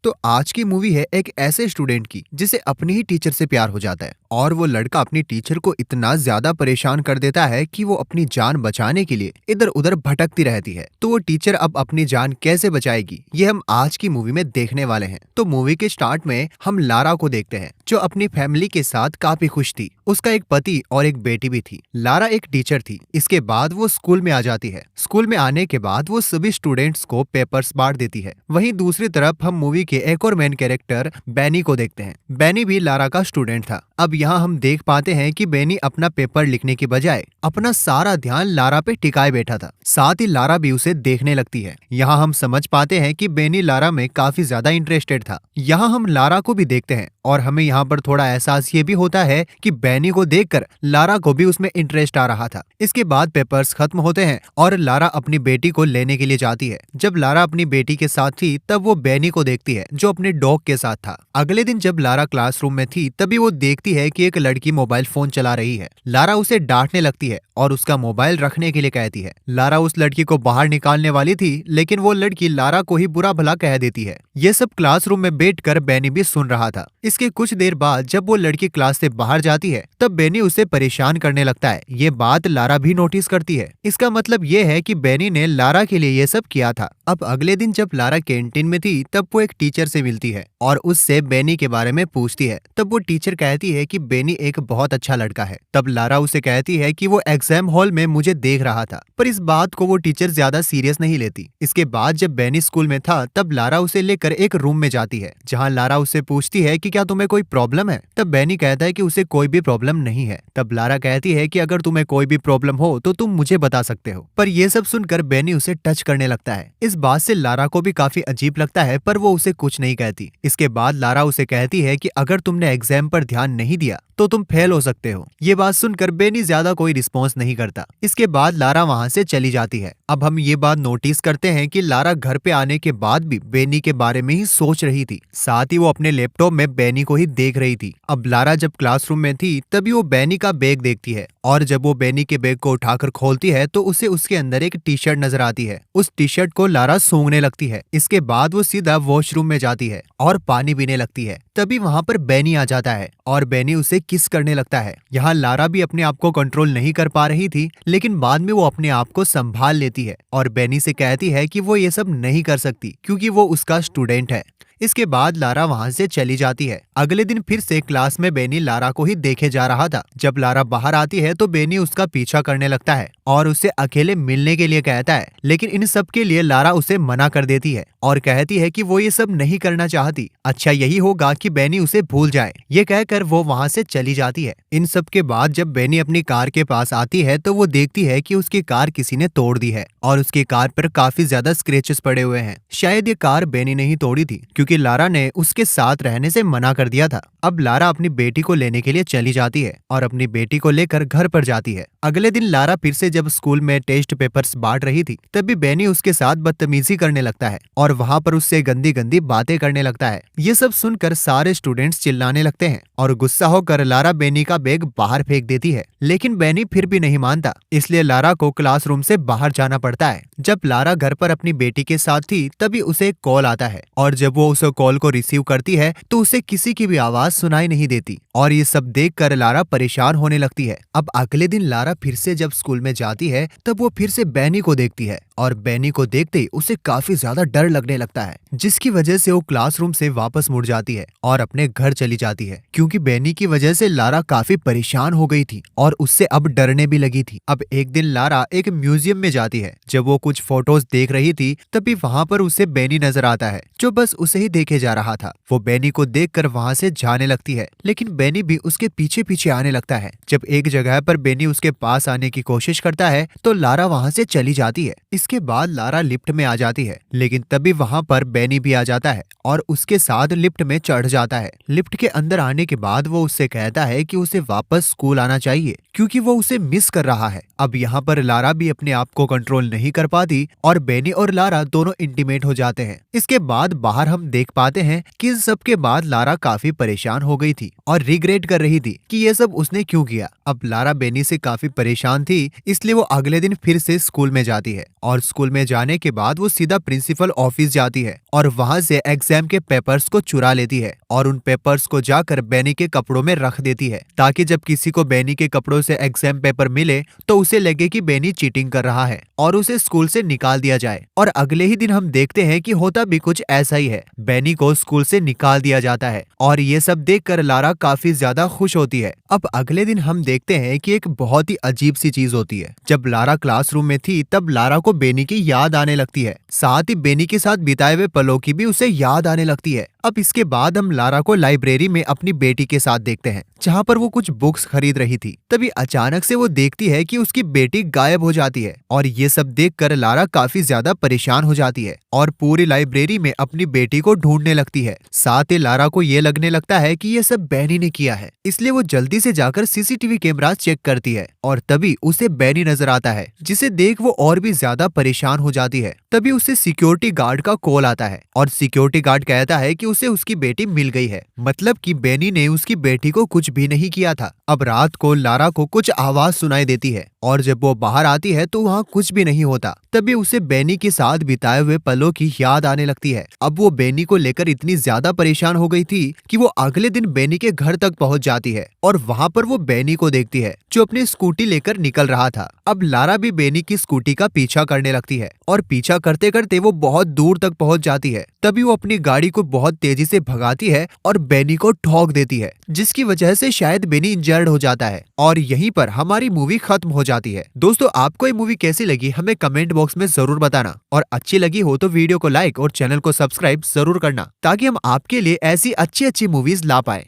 तो आज की मूवी है एक ऐसे स्टूडेंट की जिसे अपने ही टीचर से प्यार हो जाता है और वो लड़का अपनी टीचर को इतना ज्यादा परेशान कर देता है कि वो अपनी जान बचाने के लिए इधर उधर भटकती रहती है। तो वो टीचर अब अपनी जान कैसे बचाएगी ये हम आज की मूवी में देखने वाले हैं। तो मूवी के स्टार्ट में हम लारा को देखते हैं जो अपनी फैमिली के साथ काफी खुश थी। उसका एक पति और एक बेटी भी थी। लारा एक टीचर थी। इसके बाद वो स्कूल में आ जाती है। स्कूल में आने के बाद वो सभी स्टूडेंट्स को पेपर्स बांट देती है। वहीं दूसरी तरफ हम मूवी के एक और मेन कैरेक्टर बैनी को देखते हैं। बैनी भी लारा का स्टूडेंट था। अब यहाँ हम देख पाते हैं कि बैनी अपना पेपर लिखने की बजाय अपना सारा ध्यान लारा पे टिकाए बैठा था। साथ ही लारा भी उसे देखने लगती है। यहाँ हम समझ पाते हैं कि बैनी लारा में काफी ज्यादा इंटरेस्टेड था। यहाँ हम लारा को भी देखते हैं और हमें यहाँ पर थोड़ा एहसास ये भी होता है कि बैनी को देखकर लारा को भी उसमें इंटरेस्ट आ रहा था। इसके बाद पेपर्स खत्म होते हैं और लारा अपनी बेटी को लेने के लिए जाती है। जब लारा अपनी बेटी के साथ थी तब वो बैनी को देखती है जो अपने डॉग के साथ था। अगले दिन जब लारा क्लासरूम में थी तभी वो देखती है कि एक लड़की मोबाइल फोन चला रही है। लारा उसे डांटने लगती है और उसका मोबाइल रखने के लिए कहती है। लारा उस लड़की को बाहर निकालने वाली थी लेकिन वो लड़की लारा को ही बुरा भला कह देती है। ये सब क्लासरूम में बैठकर बैनी भी सुन रहा था। इसके कुछ देर बाद जब वो लड़की क्लास से बाहर जाती है तब बैनी उसे परेशान करने लगता है। ये बात लारा भी नोटिस करती है। इसका मतलब ये है कि बैनी ने लारा के लिए ये सब किया था। अब अगले दिन जब लारा कैंटीन में थी तब वो एक टीचर से मिलती है और उससे बैनी के बारे में पूछती है। तब वो टीचर कहती है कि बैनी एक बहुत अच्छा लड़का है। तब लारा उसे कहती है कि वो एग्जाम हॉल में मुझे देख रहा था, पर इस बात को वो टीचर ज्यादा सीरियस नहीं लेती। इसके बाद जब बैनी स्कूल में था तब लारा उसे लेकर एक रूम में जाती है जहाँ लारा उससे पूछती है कि क्या तुम्हें कोई प्रॉब्लम है। तब बैनी कहता है कि उसे कोई भी प्रॉब्लम नहीं है। तब लारा कहती है कि अगर तुम्हें कोई भी प्रॉब्लम हो तो तुम मुझे बता सकते हो। पर यह सब सुनकर बैनी उसे टच करने लगता है। इस बात से लारा को भी काफी अजीब लगता है पर वो उसे कुछ नहीं कहती। इसके बाद लारा उसे कहती है कि अगर तुमने एग्जाम पर ध्यान नहीं दिया तो तुम फेल हो सकते हो। ये बात सुनकर बैनी ज्यादा कोई रिस्पॉन्स नहीं करता। इसके बाद लारा वहाँ से चली जाती है। अब हम ये बात नोटिस करते हैं कि लारा घर पे आने के बाद भी बैनी के बारे में ही सोच रही थी। साथ ही वो अपने लैपटॉप में बैनी को ही देख रही थी। अब लारा जब क्लासरूम में थी तभी वो बैनी का बैग देखती है और जब वो बैनी के बैग को उठाकर खोलती है तो उसे उसके अंदर एक टी शर्ट नजर आती है। उस टी शर्ट को लारा सूंघने लगती है। इसके बाद वो सीधा वॉशरूम में जाती है और पानी पीने लगती है। तभी वहाँ पर बैनी आ जाता है और बैनी उसे किस करने लगता है। यहाँ लारा भी अपने आप को कंट्रोल नहीं कर पा रही थी लेकिन बाद में वो अपने आप को संभाल लेती है और बैनी से कहती है कि वो ये सब नहीं कर सकती क्योंकि वो उसका स्टूडेंट है। इसके बाद लारा वहाँ से चली जाती है। अगले दिन फिर से क्लास में बैनी लारा को ही देखे जा रहा था। जब लारा बाहर आती है तो बैनी उसका पीछा करने लगता है और उससे अकेले मिलने के लिए कहता है, लेकिन इन सब के लिए लारा उसे मना कर देती है और कहती है कि वो ये सब नहीं करना चाहती। अच्छा यही होगा कि बैनी उसे भूल जाए। ये कहकर वो वहाँ से चली जाती है। इन सब के बाद जब बैनी अपनी कार के पास आती है तो वो देखती है कि उसकी कार किसी ने तोड़ दी है और उसकी कार पर काफी ज्यादा स्क्रैचेस पड़े हुए हैं। शायद ये कार बैनी ने ही तोड़ी थी क्योंकि लारा ने उसके साथ रहने से मना कर दिया था। अब लारा अपनी बेटी को लेने के लिए चली जाती है और अपनी बेटी को लेकर घर पर जाती है। अगले दिन लारा फिर से जब स्कूल में टेस्ट पेपर्स बांट रही थी तभी बैनी उसके साथ बदतमीजी करने लगता है और वहाँ पर उससे गंदी गंदी बातें करने लगता है। ये सब सुनकर सारे स्टूडेंट्स चिल्लाने लगते हैं और गुस्सा होकर लारा बैनी का बैग बाहर फेंक देती है, लेकिन बैनी फिर भी नहीं मानता। इसलिए लारा को क्लासरूम से बाहर जाना पड़ता है। जब लारा घर पर अपनी बेटी के साथ थी तभी उसे एक कॉल आता है और जब वो उस कॉल को रिसीव करती है तो उसे किसी की भी आवाज सुनाई नहीं देती और ये सब देखकर लारा परेशान होने लगती है। अब अगले दिन लारा फिर से जब स्कूल में जाती है तब वो फिर से बैनी को देखती है और बैनी को देखते ही उसे काफी ज्यादा डर लगने लगता है, जिसकी वजह से वो क्लासरूम से वापस मुड़ जाती है और अपने घर चली जाती है क्योंकि बैनी की वजह से लारा काफी परेशान हो गई थी और उससे अब डरने भी लगी थी। अब एक दिन लारा एक म्यूजियम में जाती है। जब वो कुछ फोटोज देख रही थी तभी वहाँ पर उसे बैनी नजर आता है जो बस उसे ही देखे जा रहा था। वो बैनी को देखकर वहाँ से जाने लगती है लेकिन बैनी भी उसके पीछे पीछे आने लगता है। जब एक जगह पर बैनी उसके पास आने की कोशिश करता है तो लारा वहाँ से चली जाती है। इसके बाद लारा लिफ्ट में आ जाती है लेकिन तभी वहाँ पर बैनी भी आ जाता है और उसके साथ लिफ्ट में चढ़ जाता है। लिफ्ट के अंदर आने के बाद वो उससे कहता है कि उसे वापस स्कूल आना चाहिए क्योंकि वो उसे मिस कर रहा है। अब यहाँ पर लारा भी अपने आप को कंट्रोल नहीं कर पाती और बेनी और लारा दोनों इंटीमेट हो जाते हैं। इसके बाद बाहर हम देख पाते हैं कि इन सब के बाद लारा काफी परेशान हो गई थी और रिग्रेट कर रही थी कि ये सब उसने क्यों किया। अब लारा बेनी से काफी परेशान थी, इसलिए वो अगले दिन फिर से स्कूल में जाती है और स्कूल में जाने के बाद वो सीधा प्रिंसिपल ऑफिस जाती है और वहाँ से एग्जाम के पेपर्स को चुरा लेती है और उन पेपर्स को जाकर बेनी के कपड़ों में रख देती है ताकि जब किसी को बेनी के कपड़ों से एग्जाम पेपर मिले तो उसे लगे कि बेनी चीटिंग कर रहा है और उसे स्कूल से निकाल दिया जाए। और अगले ही दिन हम देखते हैं कि होता भी कुछ ऐसा ही है, बेनी को स्कूल से निकाल दिया जाता है और ये सब देखकर लारा काफी ज्यादा खुश होती है। अब अगले दिन हम देखते हैं कि एक बहुत ही अजीब सी चीज होती है। जब लारा क्लासरूम में थी तब लारा को बेनी की याद आने लगती है, साथ ही बेनी के साथ बिताए हुए पलों की भी उसे याद आने लगती है। अब इसके बाद हम लारा को लाइब्रेरी में अपनी बेटी के साथ देखते हैं जहाँ पर वो कुछ बुक्स खरीद रही थी। तभी अचानक से वो देखती है कि उसकी बेटी गायब हो जाती है और ये सब देखकर लारा काफी ज्यादा परेशान हो जाती है और पूरी लाइब्रेरी में अपनी बेटी को ढूंढने लगती है। साथ ही लारा को ये लगने लगता है कि ये सब बेनी ने किया है, इसलिए वो जल्दी से जाकर सीसीटीवी कैमरा चेक करती है और तभी उसे बेनी नजर आता है, जिसे देख वो और भी ज्यादा परेशान हो जाती है। तभी उसे सिक्योरिटी गार्ड का कॉल आता है और सिक्योरिटी गार्ड कहता है कि उसे उसकी बेटी मिल गई है, मतलब कि बेनी ने उसकी बेटी को कुछ भी नहीं किया था। अब रात को लारा को कुछ आवाज सुनाई देती है और जब वो बाहर आती है तो वहाँ कुछ भी नहीं होता। तभी उसे बेनी के साथ बिताए हुए पलों की याद आने लगती है। अब वो बेनी को लेकर इतनी ज्यादा परेशान हो गई थी कि वो अगले दिन बेनी के घर तक पहुंच जाती है और वहाँ पर वो बेनी को देखती है जो अपनी स्कूटी लेकर निकल रहा था। अब लारा भी बेनी की स्कूटी का पीछा करने लगती है और पीछा करते करते वो बहुत दूर तक पहुंच जाती है। तभी वो अपनी गाड़ी को बहुत तेजी से भगाती है और बेनी को ठोक देती है, जिसकी वजह से शायद बेनी इंजर्ड हो जाता है और यहीं पर हमारी मूवी खत्म हो जाती है। दोस्तों, आपको ये मूवी कैसी लगी हमें कमेंट बॉक्स में जरूर बताना और अच्छी लगी हो तो वीडियो को लाइक और चैनल को सब्सक्राइब जरूर करना ताकि हम आपके लिए ऐसी अच्छी अच्छी मूवीज ला पाए।